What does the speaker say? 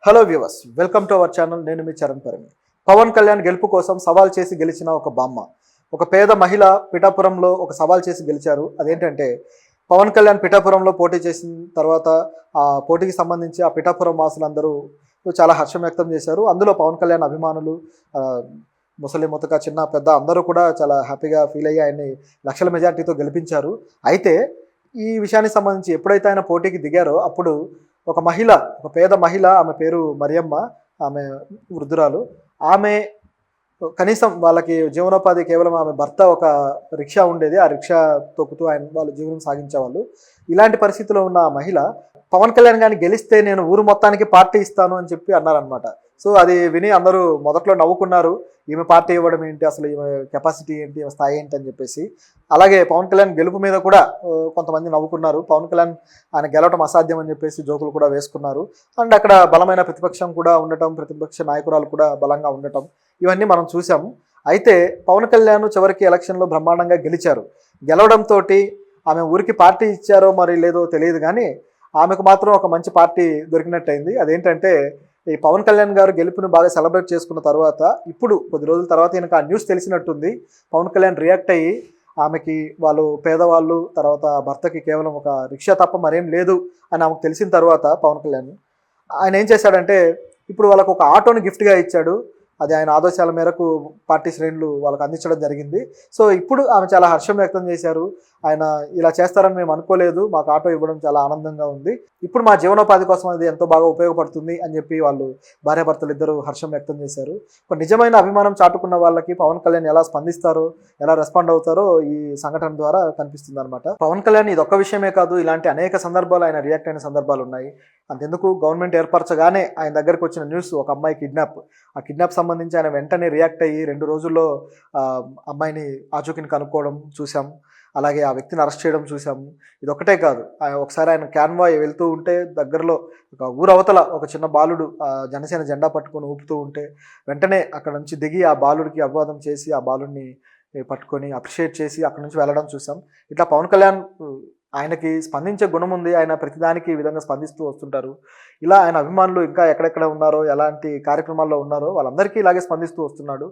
Hello viewers, welcome to our channel. నేను మీ చరణ్ పరిమి. పవన్ కళ్యాణ్ గెలుపు కోసం సవాల్ చేసి గెలిచిన ఒక బామ్మ, ఒక పేద మహిళ పిఠాపురంలో ఒక సవాల్ చేసి గెలిచారు. అదేంటంటే పవన్ కళ్యాణ్ పిఠాపురంలో పోటీ చేసిన తర్వాత ఆ పోటీకి సంబంధించి ఆ పిఠాపురం వాసులందరూ చాలా హర్షం వ్యక్తం చేశారు. అందులో పవన్ కళ్యాణ్ అభిమానులు, ముసలి ముతక చిన్న పెద్ద అందరూ కూడా చాలా హ్యాపీగా ఫీల్ అయ్యి ఆయన్ని లక్షల మెజార్టీతో గెలిపించారు. అయితే ఈ విషయానికి సంబంధించి ఎప్పుడైతే ఆయన పోటీకి దిగారో అప్పుడు ఒక మహిళ, ఒక పేద మహిళ, ఆమె పేరు మరియమ్మ, ఆమె వృద్ధురాలు. ఆమె కనీసం వాళ్ళకి జీవనోపాధి కేవలం ఆమె భర్త ఒక రిక్షా ఉండేది, ఆ రిక్షా తొక్కుతూ వాళ్ళు జీవనం సాగించేవాళ్ళు. ఇలాంటి పరిస్థితిలో ఉన్న ఆ మహిళ పవన్ కళ్యాణ్ గారిని గెలిస్తే నేను ఊరు మొత్తానికి పార్టీ ఇస్తాను అని చెప్పి అన్నారనమాట. సో అది విని అందరూ మొదట్లో నవ్వుకున్నారు. ఈమె పార్టీ ఇవ్వడం ఏంటి, అసలు ఈమె కెపాసిటీ ఏంటి, ఈమె స్థాయి ఏంటి అని చెప్పేసి. అలాగే పవన్ కళ్యాణ్ గెలుపు మీద కూడా కొంతమంది నవ్వుకున్నారు. పవన్ కళ్యాణ్ ఆయన గెలవడం అసాధ్యం అని చెప్పేసి జోకులు కూడా వేసుకున్నారు. అండ్ అక్కడ బలమైన ప్రతిపక్షం కూడా ఉండటం, ప్రతిపక్ష నాయకురాలు కూడా బలంగా ఉండటం, ఇవన్నీ మనం చూసాము. అయితే పవన్ కళ్యాణ్ చివరికి ఎలక్షన్లో బ్రహ్మాండంగా గెలిచారు. గెలవడంతో ఆమె ఊరికి పార్టీ ఇచ్చారో మరి లేదో తెలియదు, కానీ ఆమెకు మాత్రం ఒక మంచి పార్టీ దొరికినట్టయింది. అదేంటంటే ఈ పవన్ కళ్యాణ్ గారు గెలుపుని బాగా సెలబ్రేట్ చేసుకున్న తర్వాత ఇప్పుడు కొద్ది రోజుల తర్వాత ఈయనకు ఆ న్యూస్ తెలిసినట్టుంది. పవన్ కళ్యాణ్ రియాక్ట్ అయ్యి ఆమెకి వాళ్ళు పేదవాళ్ళు, తర్వాత భర్తకి కేవలం ఒక రిక్షా తప్ప మరేం లేదు అని ఆమెకు తెలిసిన తర్వాత పవన్ కళ్యాణ్ ఆయన ఏం చేశాడంటే ఇప్పుడు వాళ్ళకు ఒక ఆటోని గిఫ్ట్గా ఇచ్చాడు. అది ఆయన ఆదేశాల మేరకు పార్టీ శ్రేణులు వాళ్ళకి అందించడం జరిగింది. సో ఇప్పుడు ఆమె చాలా హర్షం వ్యక్తం చేశారు. ఆయన ఇలా చేస్తారని మేము అనుకోలేదు, మాకు ఆటో ఇవ్వడం చాలా ఆనందంగా ఉంది, ఇప్పుడు మా జీవనోపాధి కోసం అది ఎంతో బాగా ఉపయోగపడుతుంది అని చెప్పి వాళ్ళు భార్యాభర్తలు ఇద్దరు హర్షం వ్యక్తం చేశారు. ఒక నిజమైన అభిమానం చాటుకున్న వాళ్ళకి పవన్ కళ్యాణ్ ఎలా స్పందిస్తారో, ఎలా రెస్పాండ్ అవుతారో ఈ సంఘటన ద్వారా కనిపిస్తుంది అనమాట. పవన్ కళ్యాణ్ ఇది ఒక్క విషయమే కాదు, ఇలాంటి అనేక సందర్భాలు ఆయన రియాక్ట్ అయిన సందర్భాలు ఉన్నాయి. అంతెందుకు గవర్నమెంట్ ఏర్పరచగానే ఆయన దగ్గరకు వచ్చిన న్యూస్ ఒక అమ్మాయి కిడ్నాప్, ఆ కిడ్నాప్ సంబంధించి ఆయన వెంటనే రియాక్ట్ అయ్యి 2 రోజుల్లో అమ్మాయిని ఆచూకీని కనుక్కోవడం చూసాం. అలాగే ఆ వ్యక్తిని అరెస్ట్ చేయడం చూసాము. ఇది ఒకటే కాదు, ఒకసారి ఆయన క్యాన్వాయ్ వెళ్తూ ఉంటే దగ్గరలో ఒక ఊరవతల ఒక చిన్న బాలుడు జనసేన జెండా పట్టుకొని ఊపుతూ ఉంటే వెంటనే అక్కడ నుంచి దిగి ఆ బాలుడికి అభివాదం చేసి ఆ బాలుడిని పట్టుకొని అప్రిషియేట్ చేసి అక్కడ నుంచి వెళ్ళడం చూసాం. ఇట్లా పవన్ కళ్యాణ్ ఆయనకి స్పందించే గుణం ఉంది. ఆయన ప్రతిదానికి ఈ విధంగా స్పందిస్తూ వస్తుంటారు. ఇలా ఆయన అభిమానులు ఇంకా ఎక్కడెక్కడ ఉన్నారో, ఎలాంటి కార్యక్రమాల్లో ఉన్నారో వాళ్ళందరికీ ఇలాగే స్పందిస్తూ వస్తున్నాడు.